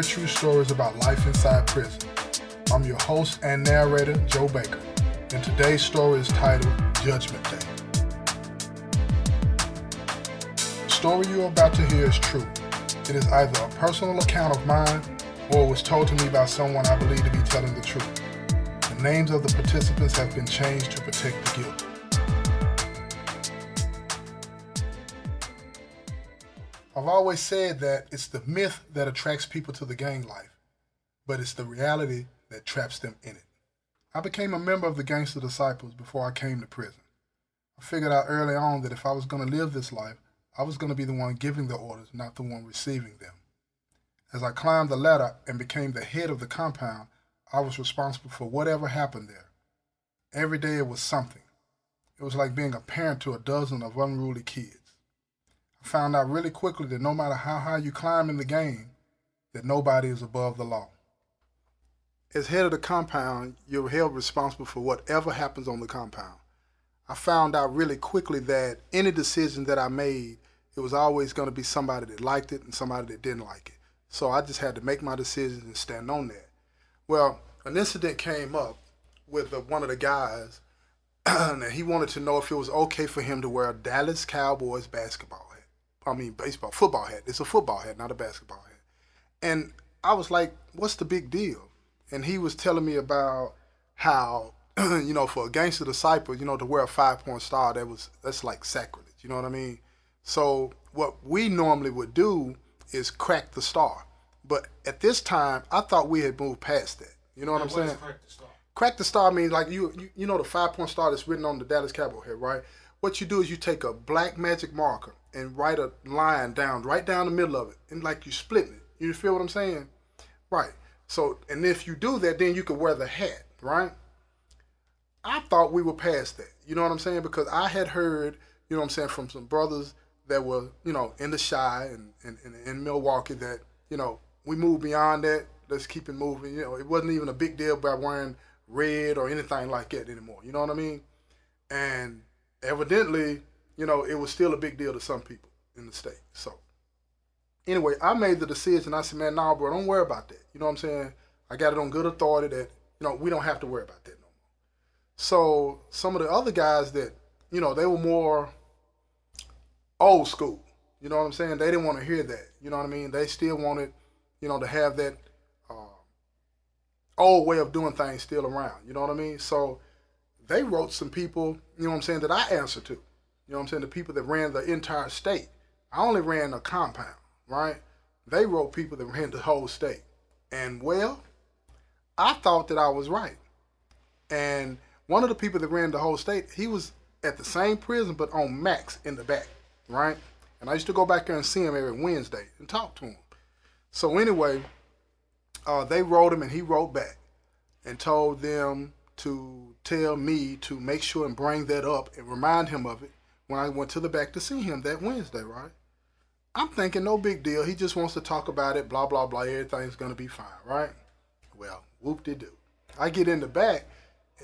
True stories about life inside prison. I'm your host and narrator, Joe Baker, and today's story is titled Judgment Day. The story you're about to hear is true. It is either a personal account of mine or it was told to me by someone I believe to be telling the truth. The names of the participants have been changed to protect the guilty. I've always said that it's the myth that attracts people to the gang life, but it's the reality that traps them in it. I became a member of the Gangster Disciples before I came to prison. I figured out early on that if I was going to live this life, I was going to be the one giving the orders, not the one receiving them. As I climbed the ladder and became the head of the compound, I was responsible for whatever happened there. Every day it was something. It was like being a parent to a dozen of unruly kids. I found out really quickly that no matter how high you climb in the game, that nobody is above the law. As head of the compound, you're held responsible for whatever happens on the compound. I found out really quickly that any decision that I made, it was always going to be somebody that liked it and somebody that didn't like it. So I just had to make my decisions and stand on that. Well, an incident came up with one of the guys, and he wanted to know if it was okay for him to wear a Dallas Cowboys football hat. It's a football hat, not a basketball hat. And I was like, what's the big deal? And he was telling me about how, for a gangster disciple, to wear a 5-point star, that's like sacrilege, you know what I mean? So what we normally would do is crack the star. But at this time, I thought we had moved past that. You know what I'm saying? What is crack the star? Crack the star means like you know the 5-point star that's written on the Dallas Cowboy hat, right? What you do is you take a black magic marker and write a line right down the middle of it, and like you splitting it. You feel what I'm saying? Right. So, and if you do that, then you could wear the hat, right? I thought we were past that. You know what I'm saying? Because I had heard, from some brothers that were, in the Chi and in Milwaukee that, we moved beyond that. Let's keep it moving. It wasn't even a big deal by wearing red or anything like that anymore. You know what I mean? And evidently, it was still a big deal to some people in the state. So anyway, I made the decision. I said, man, nah, bro, don't worry about that. You know what I'm saying? I got it on good authority that, we don't have to worry about that no more. So some of the other guys that, they were more old school. You know what I'm saying? They didn't want to hear that. You know what I mean? They still wanted, to have that old way of doing things still around. You know what I mean? So they wrote some people, that I answer to. The people that ran the entire state. I only ran a compound, right? They wrote people that ran the whole state. And well, I thought that I was right. And one of the people that ran the whole state, he was at the same prison but on max in the back, right? And I used to go back there and see him every Wednesday and talk to him. So anyway, they wrote him and he wrote back and told them to tell me to make sure and bring that up and remind him of it when I went to the back to see him that Wednesday, right? I'm thinking no big deal. He just wants to talk about it, blah, blah, blah. Everything's going to be fine, right? Well, whoop-de-doo. I get in the back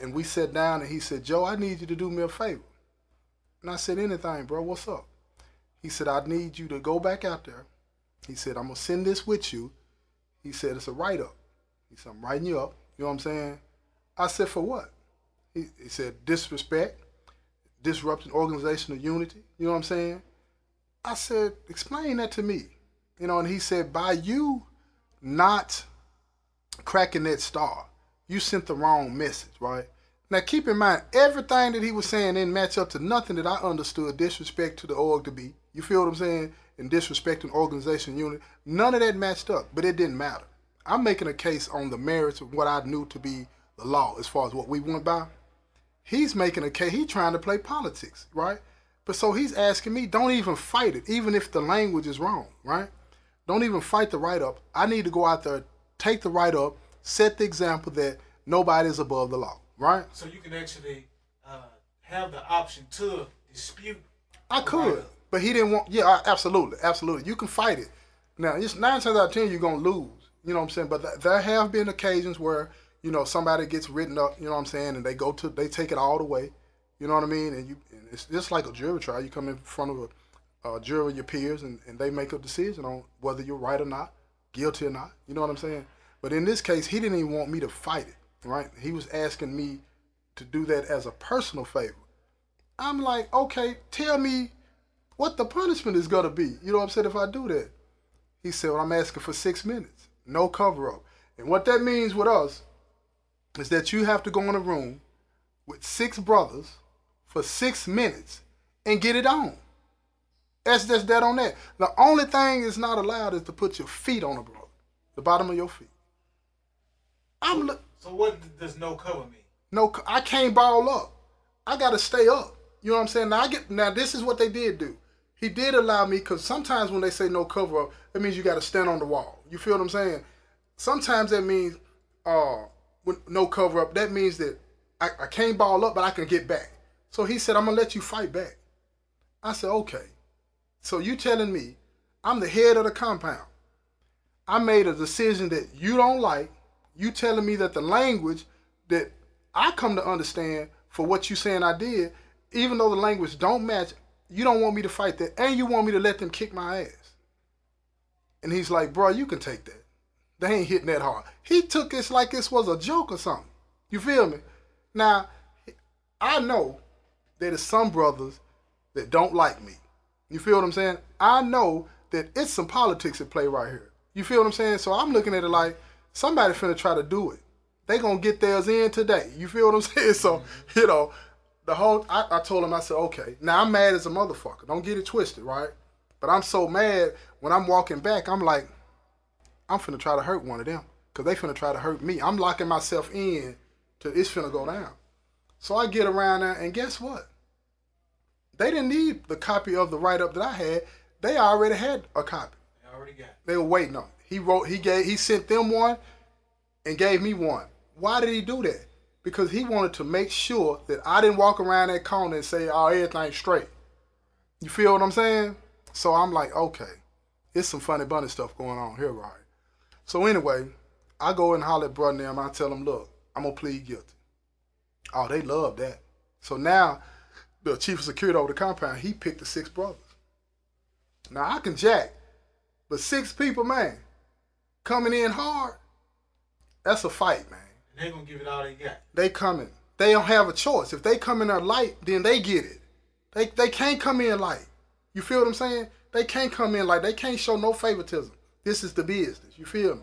and we sat down and he said, Joe, I need you to do me a favor. And I said, anything, bro, what's up? He said, I need you to go back out there. He said, I'm going to send this with you. He said, it's a write-up. He said, I'm writing you up. You know what I'm saying? I said, for what? He said, disrespect, disrupting organizational unity. You know what I'm saying? I said, explain that to me. And he said, by you not cracking that star, you sent the wrong message, right? Now, keep in mind, everything that he was saying didn't match up to nothing that I understood disrespect to the org to be. You feel what I'm saying? And disrespecting organizational unity. None of that matched up, but it didn't matter. I'm making a case on the merits of what I knew to be the law as far as what we went by. He's making a case. He's trying to play politics, right? But so he's asking me, don't even fight it, even if the language is wrong, right? Don't even fight the write-up. I need to go out there, take the write-up, set the example that nobody is above the law, right? So you can actually have the option to dispute. I could, but he didn't want. Yeah, absolutely, absolutely. You can fight it. Now, just 9 times out of 10, you're gonna lose. You know what I'm saying? But there have been occasions where somebody gets written up. You know what I'm saying? And they take it all the way. You know what I mean? And it's just like a jury trial. You come in front of a jury of your peers, and they make a decision on whether you're right or not. guilty or not. You know what I'm saying? But in this case, he didn't even want me to fight it, right? He was asking me to do that as a personal favor. I'm like, okay, tell me what the punishment is gonna be. You know what I'm saying if I do that? He said, well, I'm asking for 6 minutes, no cover up. And what that means with us is that you have to go in a room with 6 brothers for 6 minutes and get it on. That's just that on that. The only thing is not allowed is to put your feet on a brother, the bottom of your feet. So what does no cover mean? No, I can't ball up. I gotta stay up. You know what I'm saying? Now this is what they did do. He did allow me, because sometimes when they say no cover up, that means you gotta stand on the wall. You feel what I'm saying? Sometimes that means when no cover up, that means that I can't ball up, but I can get back. So he said, I'm gonna let you fight back. I said, okay. So you telling me I'm the head of the compound. I made a decision that you don't like. You telling me that the language that I come to understand for what you saying I did, even though the language don't match, you don't want me to fight that, and you want me to let them kick my ass. And he's like, bro, you can take that. They ain't hitting that hard. He took this like this was a joke or something. You feel me? Now, I know that there's some brothers that don't like me. You feel what I'm saying? I know that it's some politics at play right here. You feel what I'm saying? So I'm looking at it like somebody finna try to do it. They gonna get theirs in today. You feel what I'm saying? So, you know, I told him, I said, okay. Now I'm mad as a motherfucker. Don't get it twisted, right? But I'm so mad when I'm walking back, I'm like, I'm finna try to hurt one of them. Because they finna try to hurt me. I'm locking myself in till it's finna go down. So I get around there, and guess what? They didn't need the copy of the write-up that I had. They already had a copy. They already got it. They were waiting on it. He sent them one and gave me one. Why did he do that? Because he wanted to make sure that I didn't walk around that corner and say, oh, everything's straight. You feel what I'm saying? So I'm like, okay, there's some funny bunny stuff going on here, right? So anyway, I go and holler at brother and them. I tell them, look, I'm going to plead guilty. Oh, they love that. So now the chief of security over the compound, he picked the 6 brothers. Now I can jack, but 6 people, man, coming in hard, that's a fight, man. And they gonna give it all they got. They coming. They don't have a choice. If they come in there light, then they get it. They can't come in light. You feel what I'm saying? They can't come in light. They can't show no favoritism. This is the business. You feel me?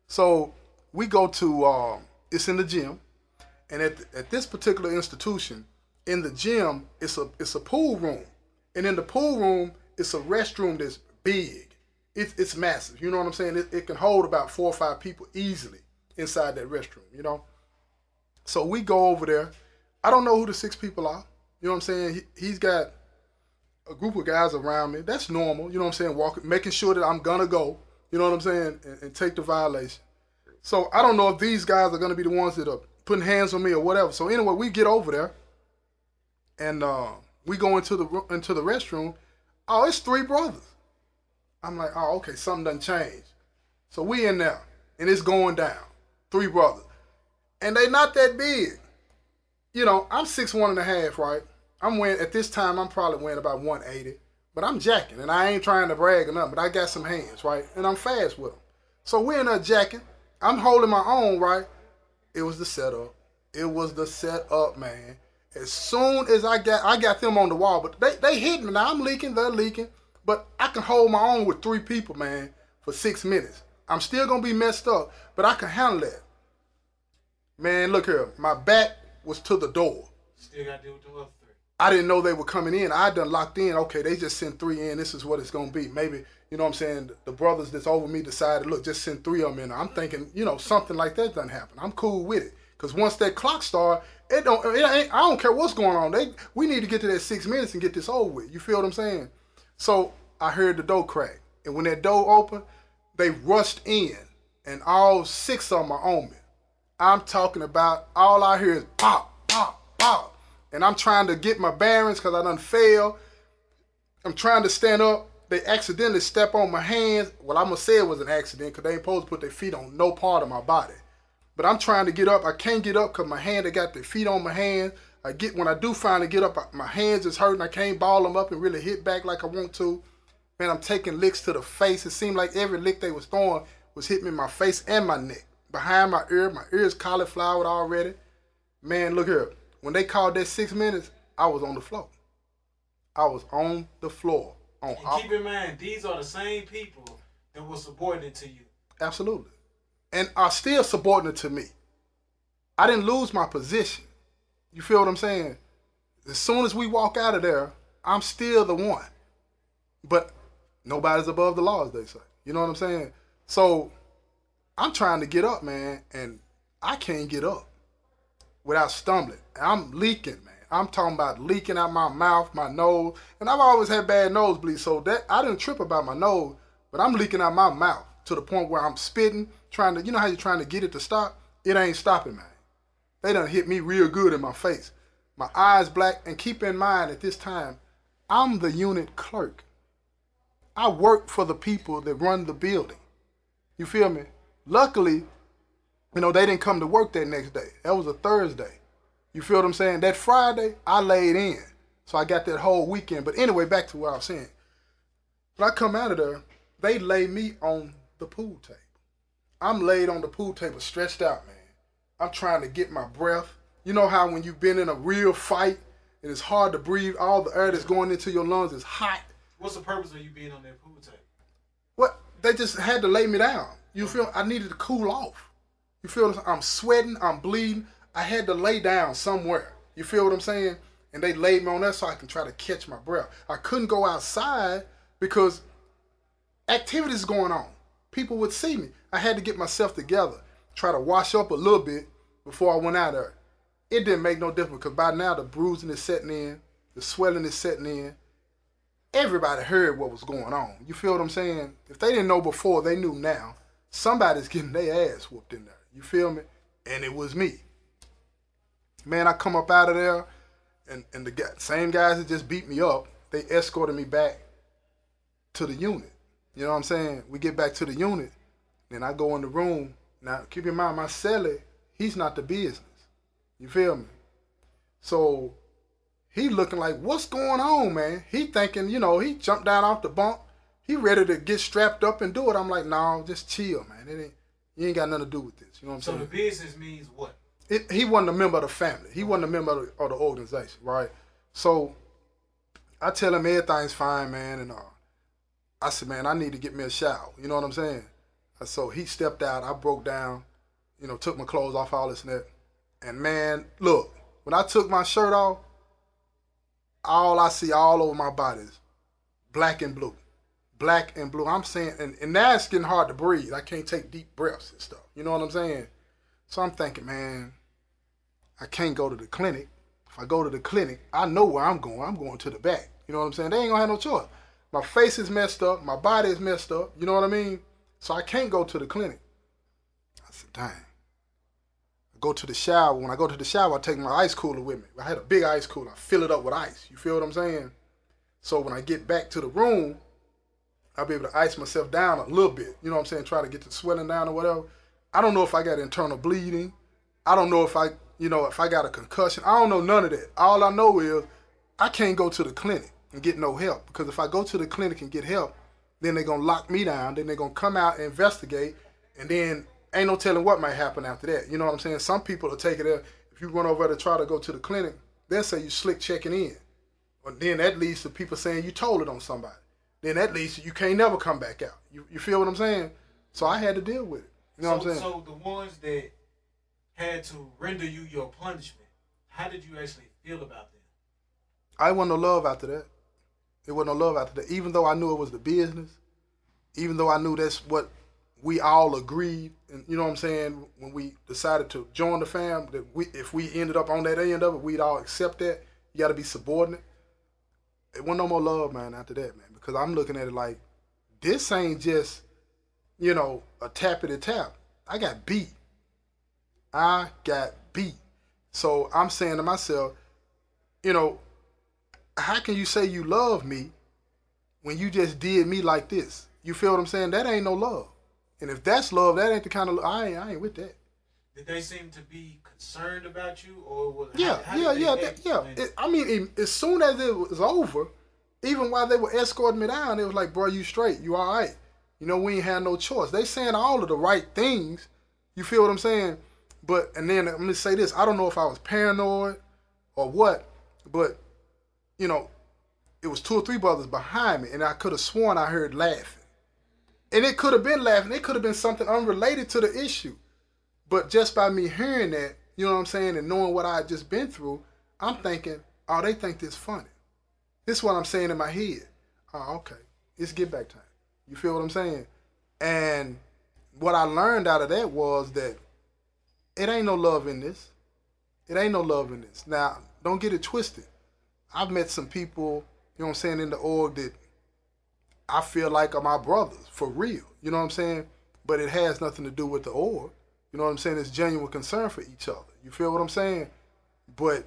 So we go to, it's in the gym. And at this particular institution, in the gym, it's a pool room. And in the pool room, it's a restroom that's big. It's massive. You know what I'm saying? It can hold about 4 or 5 people easily inside that restroom, you know? So we go over there. I don't know who the 6 people are. You know what I'm saying? He's got a group of guys around me. That's normal. You know what I'm saying? Making sure that I'm going to go, you know what I'm saying, and take the violation. So I don't know if these guys are going to be the ones that are putting hands on me or whatever. So anyway, we get over there, and we go into the restroom. Oh, it's 3 brothers. I'm like, oh, okay, something done changed. So we in there, and it's going down. 3 brothers. And they not that big. You know, I'm 6'1.5", right? At this time, I'm probably weighing about 180. But I'm jacking, and I ain't trying to brag or nothing, but I got some hands, right? And I'm fast with them. So we're in there jacking. I'm holding my own, right? It was the setup. It was the setup, man. As soon as I got them on the wall, but they hit me. Now I'm leaking, they're leaking, but I can hold my own with 3 people, man, for 6 minutes. I'm still going to be messed up, but I can handle that. Man, look here. My back was to the door. Still got to deal with the other 3. I didn't know they were coming in. I done locked in. Okay, they just sent 3 in. This is what it's going to be. Maybe, you know what I'm saying, the brothers that's over me decided, look, just send 3 of them in. I'm thinking, you know, something like that doesn't happen. I'm cool with it. Because once that clock starts, I don't care what's going on. We need to get to that 6 minutes and get this over with. You feel what I'm saying? So I heard the door crack. And when that door opened, they rushed in. And all 6 of them are on me. I'm talking about, all I hear is pop, pop, pop. And I'm trying to get my bearings because I done failed. I'm trying to stand up. They accidentally step on my hands. Well, I'm going to say it was an accident because they ain't supposed to put their feet on no part of my body. But I'm trying to get up. I can't get up because my hand, they got their feet on my hands. When I do finally get up, my hands is hurting. I can't ball them up and really hit back like I want to. Man, I'm taking licks to the face. It seemed like every lick they was throwing was hitting me in my face and my neck. Behind my ear. My ear's cauliflowered already. Man, look here. When they called that 6 minutes, I was on the floor. I was on the floor. And keep in mind, these are the same people that were subordinate to you. Absolutely. And are still subordinate to me. I didn't lose my position. You feel what I'm saying? As soon as we walk out of there, I'm still the one. But nobody's above the law, as they say. You know what I'm saying? So I'm trying to get up, man, and I can't get up without stumbling. I'm leaking, man. I'm talking about leaking out my mouth, my nose. And I've always had bad nosebleeds, so that I didn't trip about my nose, but I'm leaking out my mouth to the point where I'm spitting, trying to, you know how you're trying to get it to stop? It ain't stopping, man. They done hit me real good in my face. My eyes black, and keep in mind at this time, I'm the unit clerk. I work for the people that run the building. You feel me? Luckily, you know, they didn't come to work that next day. That was a Thursday. You feel what I'm saying? That Friday, I laid in. So I got that whole weekend. But anyway, back to what I was saying. When I come out of there, they lay me on the pool table. I'm laid on the pool table, stretched out, man. I'm trying to get my breath. You know how when you've been in a real fight and it's hard to breathe, all the air that's going into your lungs is hot. What's the purpose of you being on that pool table? What? They just had to lay me down. You feel? I needed to cool off. You feel? I'm sweating. I'm bleeding. I had to lay down somewhere. You feel what I'm saying? And they laid me on that so I can try to catch my breath. I couldn't go outside because activities going on. People would see me. I had to get myself together, try to wash up a little bit before I went out there. It didn't make no difference because by now the bruising is setting in, the swelling is setting in. Everybody heard what was going on. You feel what I'm saying? If they didn't know before, they knew now. Somebody's getting their ass whooped in there. You feel me? And it was me. Man, I come up out of there, and the same guys that just beat me up, they escorted me back to the unit. You know what I'm saying? We get back to the unit, then I go in the room. Now, keep in mind, my cellie, he's not the business. You feel me? So he looking like, what's going on, man? He thinking, you know, he jumped down off the bunk. He ready to get strapped up and do it. I'm like, no, just chill, man. You ain't got nothing to do with this. You know what I'm saying? So the business means what? He wasn't a member of the family. He wasn't a member of the organization, right? So I tell him everything's fine, man. And I said, man, I need to get me a shower. You know what I'm saying? So he stepped out. I broke down, you know, took my clothes off, all this and that. And, man, look, when I took my shirt off, all I see all over my body is black and blue. Black and blue. I'm saying, and now it's getting hard to breathe. I can't take deep breaths and stuff. You know what I'm saying? So I'm thinking, man, I can't go to the clinic. If I go to the clinic, I know where I'm going. I'm going to the back. You know what I'm saying? They ain't going to have no choice. My face is messed up. My body is messed up. You know what I mean? So I can't go to the clinic. I said, dang. I go to the shower. When I go to the shower, I take my ice cooler with me. I had a big ice cooler. I fill it up with ice. You feel what I'm saying? So when I get back to the room, I'll be able to ice myself down a little bit. You know what I'm saying? Try to get the swelling down or whatever. I don't know if I got internal bleeding. I don't know if I got a concussion. I don't know none of that. All I know is I can't go to the clinic and get no help. Because if I go to the clinic and get help, then they're going to lock me down. Then they're going to come out and investigate. And then ain't no telling what might happen after that. You know what I'm saying? Some people will take it there. If you run over to try to go to the clinic, they'll say you slick checking in. But then that leads to people saying you told it on somebody. Then that leads to you can't never come back out. You feel what I'm saying? So I had to deal with it. You know what I'm saying? So the ones that had to render you your punishment, how did you actually feel about them? I wasn't no love after that. There wasn't no love after that. Even though I knew it was the business, even though I knew that's what we all agreed, and you know what I'm saying, when we decided to join the fam, that if we ended up on that end of it, we'd all accept that. You got to be subordinate. It wasn't no more love, man, after that, man, because I'm looking at it like, this ain't just, you know, a tappity tap. I got beat. I got beat. So I'm saying to myself, you know, how can you say you love me when you just did me like this? You feel what I'm saying? That ain't no love. And if that's love, that ain't the kind of love. I ain't with that. Did they seem to be concerned about you, or was yeah? I mean, as soon as it was over, even while they were escorting me down, it was like, bro, you straight, you all right. You know, we ain't had no choice. They saying all of the right things. You feel what I'm saying? But and then let me say this: I don't know if I was paranoid or what, but you know, it was two or three brothers behind me, and I could have sworn I heard laughing. And it could have been laughing. It could have been something unrelated to the issue. But just by me hearing that, you know what I'm saying, and knowing what I had just been through, I'm thinking, oh, they think this funny. This is what I'm saying in my head. Oh, okay. It's get back time. You feel what I'm saying? And what I learned out of that was that it ain't no love in this. It ain't no love in this. Now, don't get it twisted. I've met some people, you know what I'm saying, in the org that I feel like are my brothers, for real. You know what I'm saying? But it has nothing to do with the org. You know what I'm saying? It's genuine concern for each other. You feel what I'm saying? But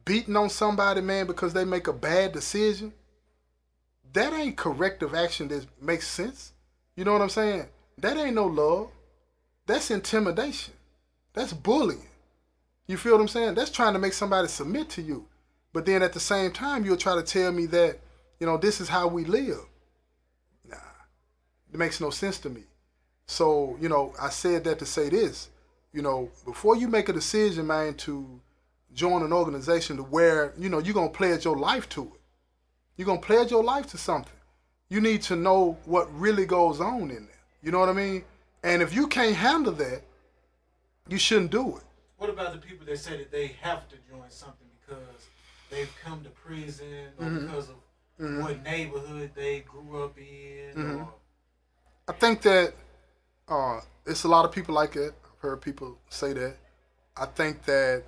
beating on somebody, man, because they make a bad decision, that ain't corrective action that makes sense. You know what I'm saying? That ain't no love. That's intimidation. That's bullying. You feel what I'm saying? That's trying to make somebody submit to you. But then at the same time, you'll try to tell me that, you know, this is how we live. Nah, it makes no sense to me. So, you know, I said that to say this. You know, before you make a decision, man, to join an organization to where, you know, you're going to pledge your life to it. You're going to pledge your life to something. You need to know what really goes on in there. You know what I mean? And if you can't handle that, you shouldn't do it. What about the people that say that they have to join something because they've come to prison or because of what neighborhood they grew up in? Or... I think that it's a lot of people like that. I've heard people say that. I think that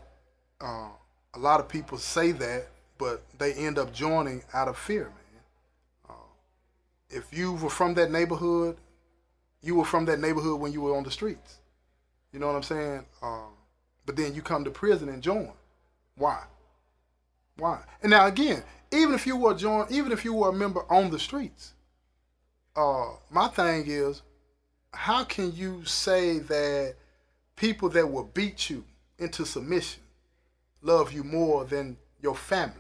a lot of people say that, but they end up joining out of fear, man. If you were from that neighborhood, you were from that neighborhood when you were on the streets. You know what I'm saying? But then you come to prison and join. Why? Why? And now again, even if you were a member on the streets, my thing is, how can you say that people that will beat you into submission love you more than your family?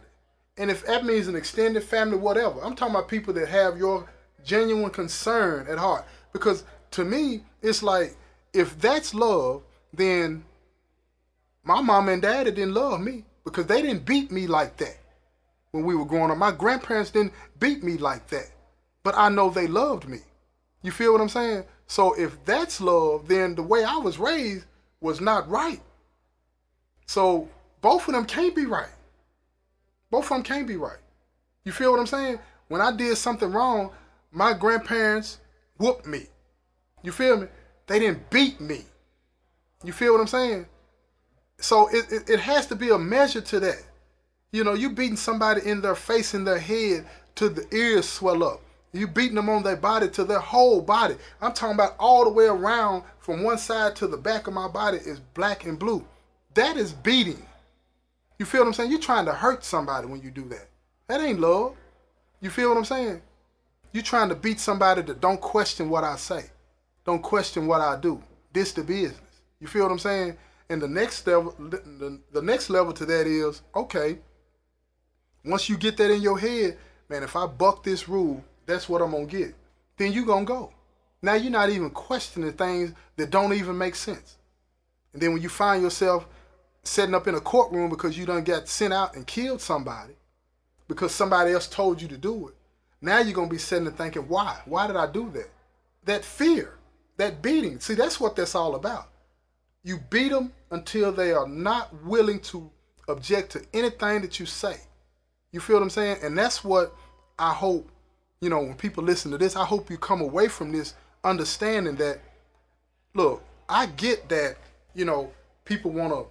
And if that means an extended family, whatever, I'm talking about people that have your genuine concern at heart. Because to me, it's like, if that's love, then my mom and daddy didn't love me because they didn't beat me like that when we were growing up. My grandparents didn't beat me like that. But I know they loved me. You feel what I'm saying? So if that's love, then the way I was raised was not right. So both of them can't be right. Both of them can't be right. You feel what I'm saying? When I did something wrong, my grandparents whooped me. You feel me? They didn't beat me. You feel what I'm saying? So it has to be a measure to that. You know, you beating somebody in their face, in their head, till the ears swell up. You beating them on their body to their whole body. I'm talking about all the way around from one side to the back of my body is black and blue. That is beating. You feel what I'm saying? You're trying to hurt somebody when you do that. That ain't love. You feel what I'm saying? You're trying to beat somebody that don't question what I say. Don't question what I do. This the business. You feel what I'm saying? And the next level, the next level to that is, okay, once you get that in your head, man, if I buck this rule, that's what I'm going to get. Then you going to go. Now you're not even questioning things that don't even make sense. And then when you find yourself setting up in a courtroom because you done got sent out and killed somebody because somebody else told you to do it, now you're going to be sitting there thinking, why? Why did I do that? That fear, that beating. See, that's what that's all about. You beat them until they are not willing to object to anything that you say. You feel what I'm saying? And that's what I hope, you know, when people listen to this, I hope you come away from this understanding that, look, I get that, you know, people want to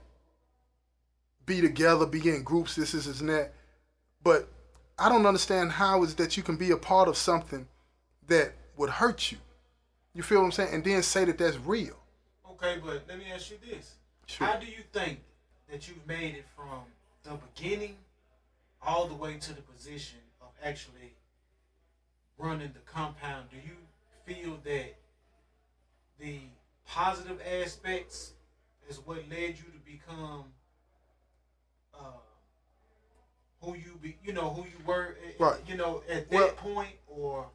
be together, be in groups, this and that. But I don't understand how is that you can be a part of something that would hurt you. You feel what I'm saying? And then say that that's real. Okay, but let me ask you this. Sure. How do you think that you've made it from the beginning all the way to the position of actually running the compound? Do you feel that the positive aspects is what led you to become who you were, right. you know, at that point, or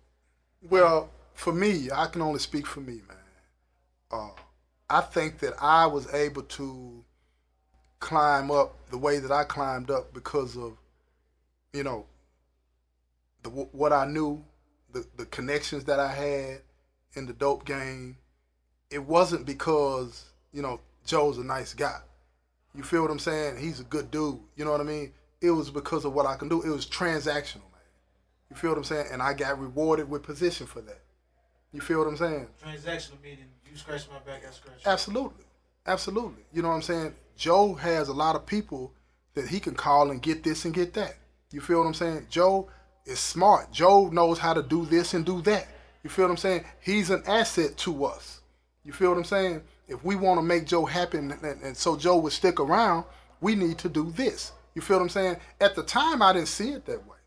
well, For me, I can only speak for me, man. Uh, I think that I was able to climb up the way that I climbed up because of, you know, what I knew, the connections that I had in the dope game. It wasn't because, Joe's a nice guy. You feel what I'm saying? He's a good dude. You know what I mean? It was because of what I can do. It was transactional, man. You feel what I'm saying? And I got rewarded with position for that. You feel what I'm saying? Transactional meaning you scratch my back, I scratch yours. Absolutely. Absolutely. You know what I'm saying? Joe has a lot of people that he can call and get this and get that. You feel what I'm saying? Joe is smart. Joe knows how to do this and do that. You feel what I'm saying? He's an asset to us. You feel what I'm saying? If we want to make Joe happy and so Joe would stick around, we need to do this. You feel what I'm saying? At the time, I didn't see it that way.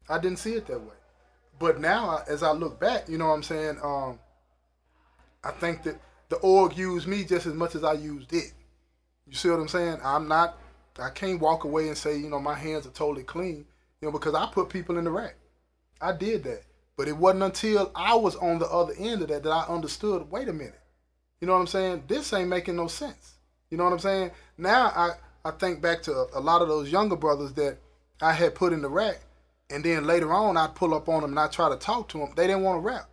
I didn't see it that way. But now, as I look back, you know what I'm saying? I think that the org used me just as much as I used it. You see what I'm saying? I can't walk away and say, my hands are totally clean, because I put people in the rack. I did that. But it wasn't until I was on the other end of that I understood, wait a minute. You know what I'm saying? This ain't making no sense. You know what I'm saying? Now I think back to a lot of those younger brothers that I had put in the rack, and then later on I'd pull up on them and I'd try to talk to them. They didn't want to rap.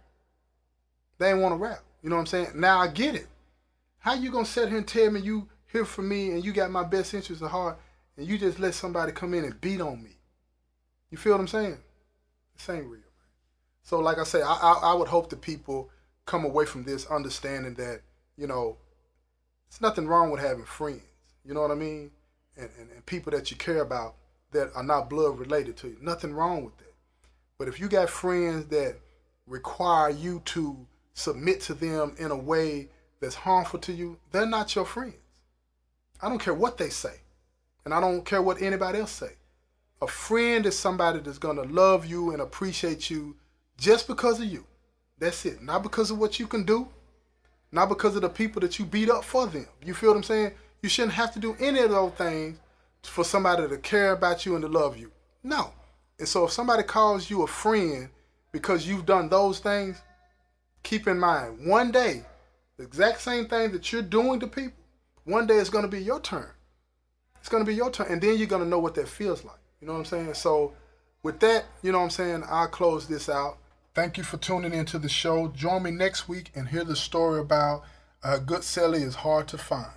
They didn't want to rap. You know what I'm saying? Now I get it. How you going to sit here and tell me you here for me and you got my best interest at heart and you just let somebody come in and beat on me? You feel what I'm saying? This ain't real, man. So like I say, I would hope that people come away from this understanding that, there's nothing wrong with having friends. You know what I mean? And people that you care about that are not blood related to you. Nothing wrong with that. But if you got friends that require you to submit to them in a way that's harmful to you, they're not your friends. I don't care what they say. And I don't care what anybody else say. A friend is somebody that's going to love you and appreciate you just because of you. That's it. Not because of what you can do. Not because of the people that you beat up for them. You feel what I'm saying? You shouldn't have to do any of those things for somebody to care about you and to love you. No. And so if somebody calls you a friend because you've done those things, keep in mind, one day, the exact same thing that you're doing to people, one day it's going to be your turn. It's going to be your turn. And then you're going to know what that feels like. You know what I'm saying? So with that, you know what I'm saying, I'll close this out. Thank you for tuning into the show. Join me next week and hear the story about a good celly is hard to find.